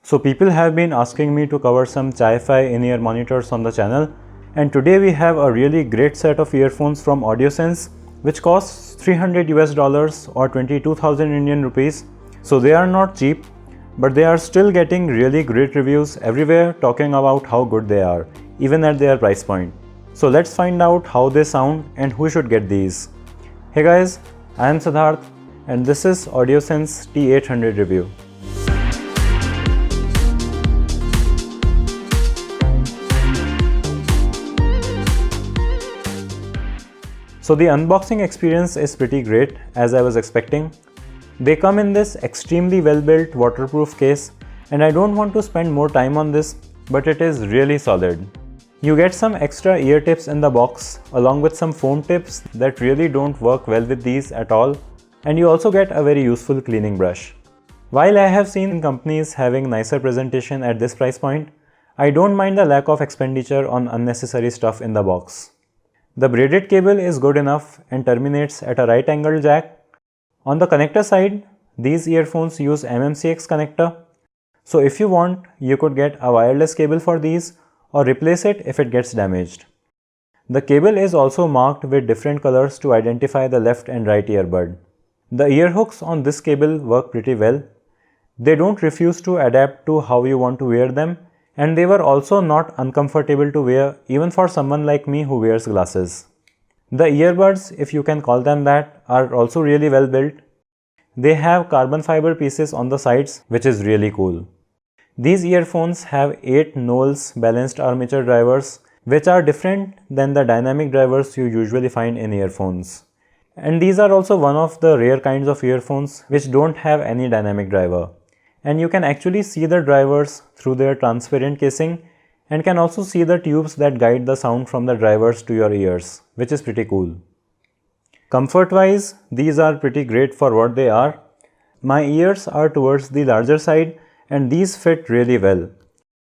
So people have been asking me to cover some Chi-Fi in-ear monitors on the channel, and today we have a really great set of earphones from Audiosense which costs $300 or 22,000 Indian rupees. So they are not cheap, but they are still getting really great reviews everywhere talking about how good they are, even at their price point. So let's find out how they sound and who should get these. Hey guys, I am Siddharth and this is Audiosense T800 review. So the unboxing experience is pretty great as I was expecting. They come in this extremely well built waterproof case and I don't want to spend more time on this, but it is really solid. You get some extra ear tips in the box along with some foam tips that really don't work well with these at all, and you also get a very useful cleaning brush. While I have seen companies having nicer presentation at this price point, I don't mind the lack of expenditure on unnecessary stuff in the box. The braided cable is good enough and terminates at a right angle jack. On the connector side, these earphones use MMCX connector. So if you want, you could get a wireless cable for these or replace it if it gets damaged. The cable is also marked with different colors to identify the left and right earbud. The ear hooks on this cable work pretty well. They don't refuse to adapt to how you want to wear them, and they were also not uncomfortable to wear even for someone like me who wears glasses. The earbuds, if you can call them that, are also really well built. They have carbon fiber pieces on the sides, which is really cool. These earphones have 8 Knowles Balanced Armature Drivers, which are different than the dynamic drivers you usually find in earphones. And these are also one of the rare kinds of earphones which don't have any dynamic driver. And you can actually see the drivers through their transparent casing and can also see the tubes that guide the sound from the drivers to your ears, which is pretty cool. Comfort wise, these are pretty great for what they are. My ears are towards the larger side and these fit really well.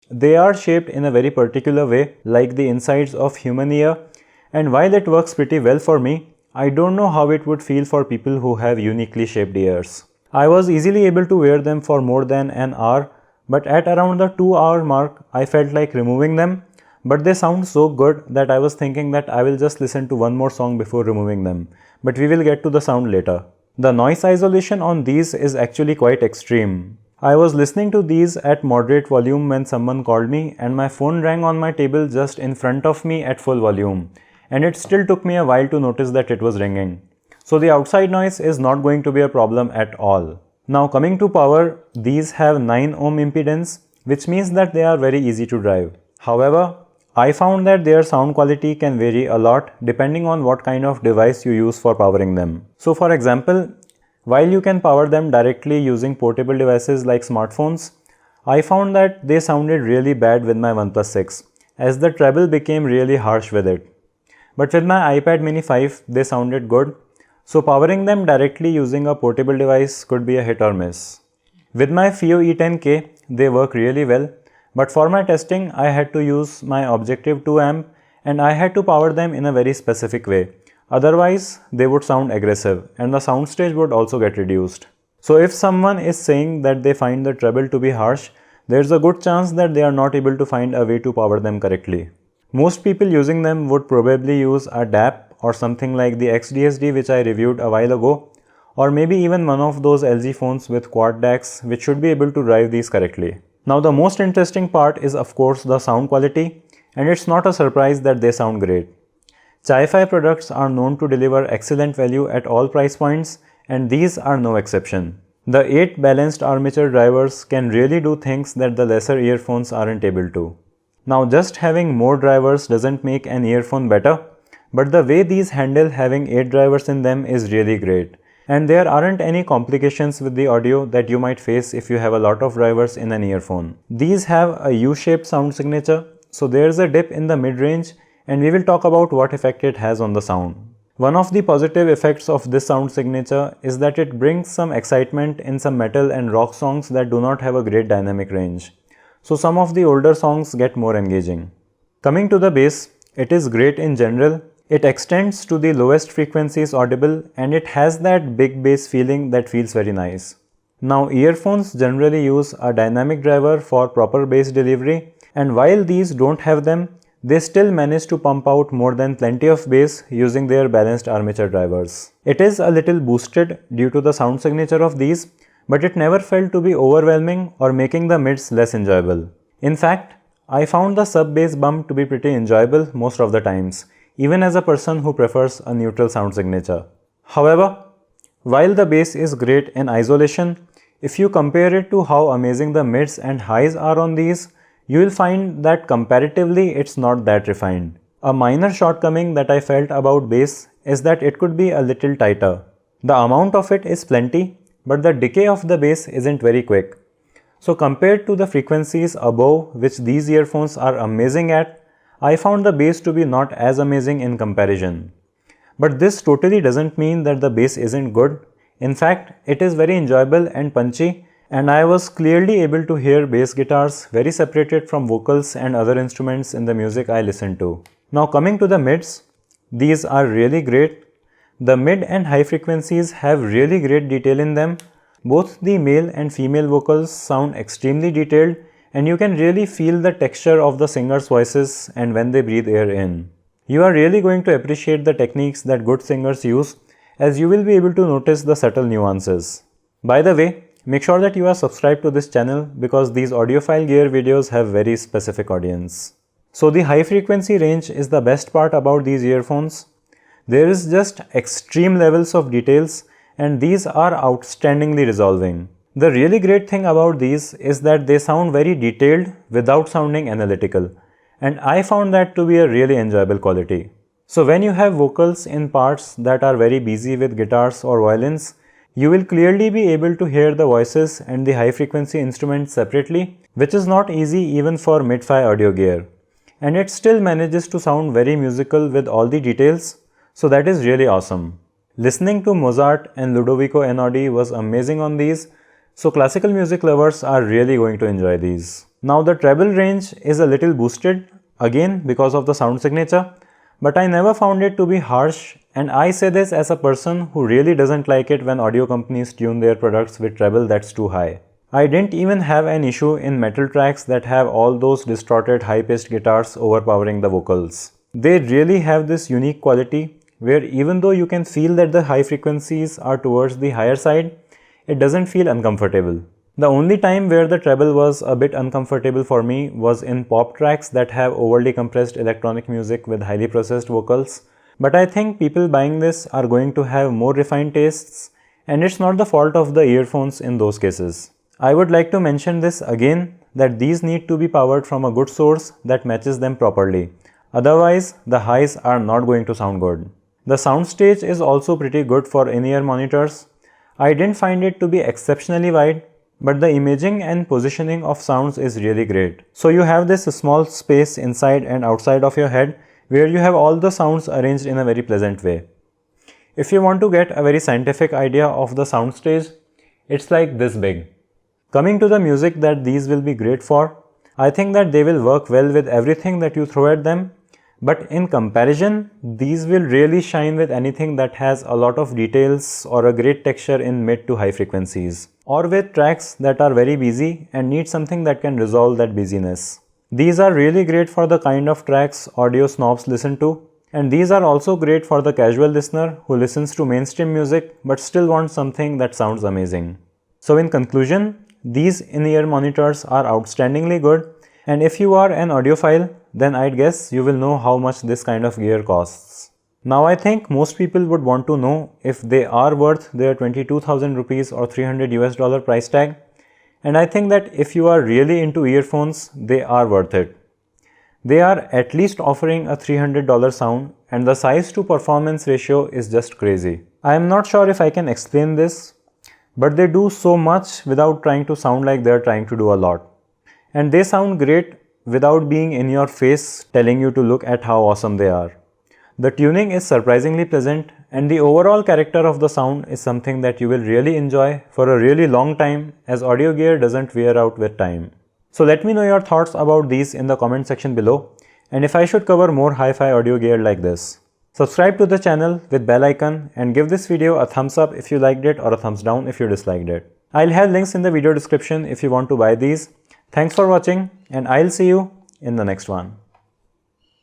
They are shaped in a very particular way, like the insides of human ear, and while it works pretty well for me, I don't know how it would feel for people who have uniquely shaped ears. I was easily able to wear them for more than an hour, but at around the 2-hour mark, I felt like removing them, but they sound so good that I was thinking that I will just listen to one more song before removing them, but we will get to the sound later. The noise isolation on these is actually quite extreme. I was listening to these at moderate volume when someone called me and my phone rang on my table just in front of me at full volume, and it still took me a while to notice that it was ringing. So the outside noise is not going to be a problem at all. Now coming to power, these have 9 ohm impedance, which means that they are very easy to drive. However, I found that their sound quality can vary a lot depending on what kind of device you use for powering them. So for example, while you can power them directly using portable devices like smartphones, I found that they sounded really bad with my OnePlus 6, as the treble became really harsh with it. But with my iPad mini 5, they sounded good. So powering them directly using a portable device could be a hit or miss. With my FIO E10K, they work really well, but for my testing I had to use my Objective 2 amp and I had to power them in a very specific way. Otherwise, they would sound aggressive and the soundstage would also get reduced. So if someone is saying that they find the treble to be harsh, there's a good chance that they are not able to find a way to power them correctly. Most people using them would probably use a DAP or something like the XDSD which I reviewed a while ago, or maybe even one of those LG phones with quad DACs which should be able to drive these correctly. Now the most interesting part is of course the sound quality, and it's not a surprise that they sound great. Chi-Fi products are known to deliver excellent value at all price points, and these are no exception. The 8 balanced armature drivers can really do things that the lesser earphones aren't able to. Now just having more drivers doesn't make an earphone better, but the way these handle having 8 drivers in them is really great. And there aren't any complications with the audio that you might face if you have a lot of drivers in an earphone. These have a U-shaped sound signature, so there's a dip in the mid-range, and we will talk about what effect it has on the sound. One of the positive effects of this sound signature is that it brings some excitement in some metal and rock songs that do not have a great dynamic range. So some of the older songs get more engaging. Coming to the bass, it is great in general. It extends to the lowest frequencies audible and it has that big bass feeling that feels very nice. Now earphones generally use a dynamic driver for proper bass delivery, and while these don't have them, they still manage to pump out more than plenty of bass using their balanced armature drivers. It is a little boosted due to the sound signature of these, but it never felt to be overwhelming or making the mids less enjoyable. In fact, I found the sub-bass bump to be pretty enjoyable most of the times, even as a person who prefers a neutral sound signature. However, while the bass is great in isolation, if you compare it to how amazing the mids and highs are on these, you will find that comparatively it's not that refined. A minor shortcoming that I felt about bass is that it could be a little tighter. The amount of it is plenty, but the decay of the bass isn't very quick. So compared to the frequencies above which these earphones are amazing at, I found the bass to be not as amazing in comparison. But this totally doesn't mean that the bass isn't good. In fact, it is very enjoyable and punchy, and I was clearly able to hear bass guitars very separated from vocals and other instruments in the music I listened to. Now coming to the mids, these are really great. The mid and high frequencies have really great detail in them. Both the male and female vocals sound extremely detailed, and you can really feel the texture of the singers' voices and when they breathe air in. You are really going to appreciate the techniques that good singers use, as you will be able to notice the subtle nuances. By the way, make sure that you are subscribed to this channel because these audiophile gear videos have very specific audience. So the high frequency range is the best part about these earphones. There is just extreme levels of details, and these are outstandingly resolving. The really great thing about these is that they sound very detailed without sounding analytical, and I found that to be a really enjoyable quality. So when you have vocals in parts that are very busy with guitars or violins, you will clearly be able to hear the voices and the high frequency instruments separately, which is not easy even for mid-fi audio gear. And it still manages to sound very musical with all the details, so that is really awesome. Listening to Mozart and Ludovico Einaudi was amazing on these, so classical music lovers are really going to enjoy these. Now the treble range is a little boosted, again because of the sound signature, but I never found it to be harsh, and I say this as a person who really doesn't like it when audio companies tune their products with treble that's too high. I didn't even have an issue in metal tracks that have all those distorted high-pitched guitars overpowering the vocals. They really have this unique quality where even though you can feel that the high frequencies are towards the higher side, it doesn't feel uncomfortable. The only time where the treble was a bit uncomfortable for me was in pop tracks that have overly compressed electronic music with highly processed vocals. But I think people buying this are going to have more refined tastes, and it's not the fault of the earphones in those cases. I would like to mention this again, that these need to be powered from a good source that matches them properly. Otherwise, the highs are not going to sound good. The Soundstage is also pretty good for in-ear monitors. I didn't find it to be exceptionally wide, but the imaging and positioning of sounds is really great. So you have this small space inside and outside of your head where you have all the sounds arranged in a very pleasant way. If you want to get a very scientific idea of the Soundstage, it's like this big. Coming to the music that these will be great for, I think that they will work well with everything that you throw at them. But in comparison, these will really shine with anything that has a lot of details or a great texture in mid to high frequencies, or with tracks that are very busy and need something that can resolve that busyness. These are really great for the kind of tracks audio snobs listen to, and these are also great for the casual listener who listens to mainstream music but still wants something that sounds amazing. So in conclusion, these in-ear monitors are outstandingly good, and if you are an audiophile, then I'd guess you will know how much this kind of gear costs. Now I think most people would want to know if they are worth their 22,000 rupees or $300 price tag, and I think that if you are really into earphones, they are worth it. They are at least offering a $300 sound, and the size to performance ratio is just crazy. I am not sure if I can explain this, but they do so much without trying to sound like they are trying to do a lot. And they sound great without being in your face telling you to look at how awesome they are. The tuning is surprisingly pleasant, and the overall character of the sound is something that you will really enjoy for a really long time, as audio gear doesn't wear out with time. So let me know your thoughts about these in the comment section below, and if I should cover more hi-fi audio gear like this. Subscribe to the channel with bell icon and give this video a thumbs up if you liked it or a thumbs down if you disliked it. I'll have links in the video description if you want to buy these. Thanks for watching, and I'll see you in the next one.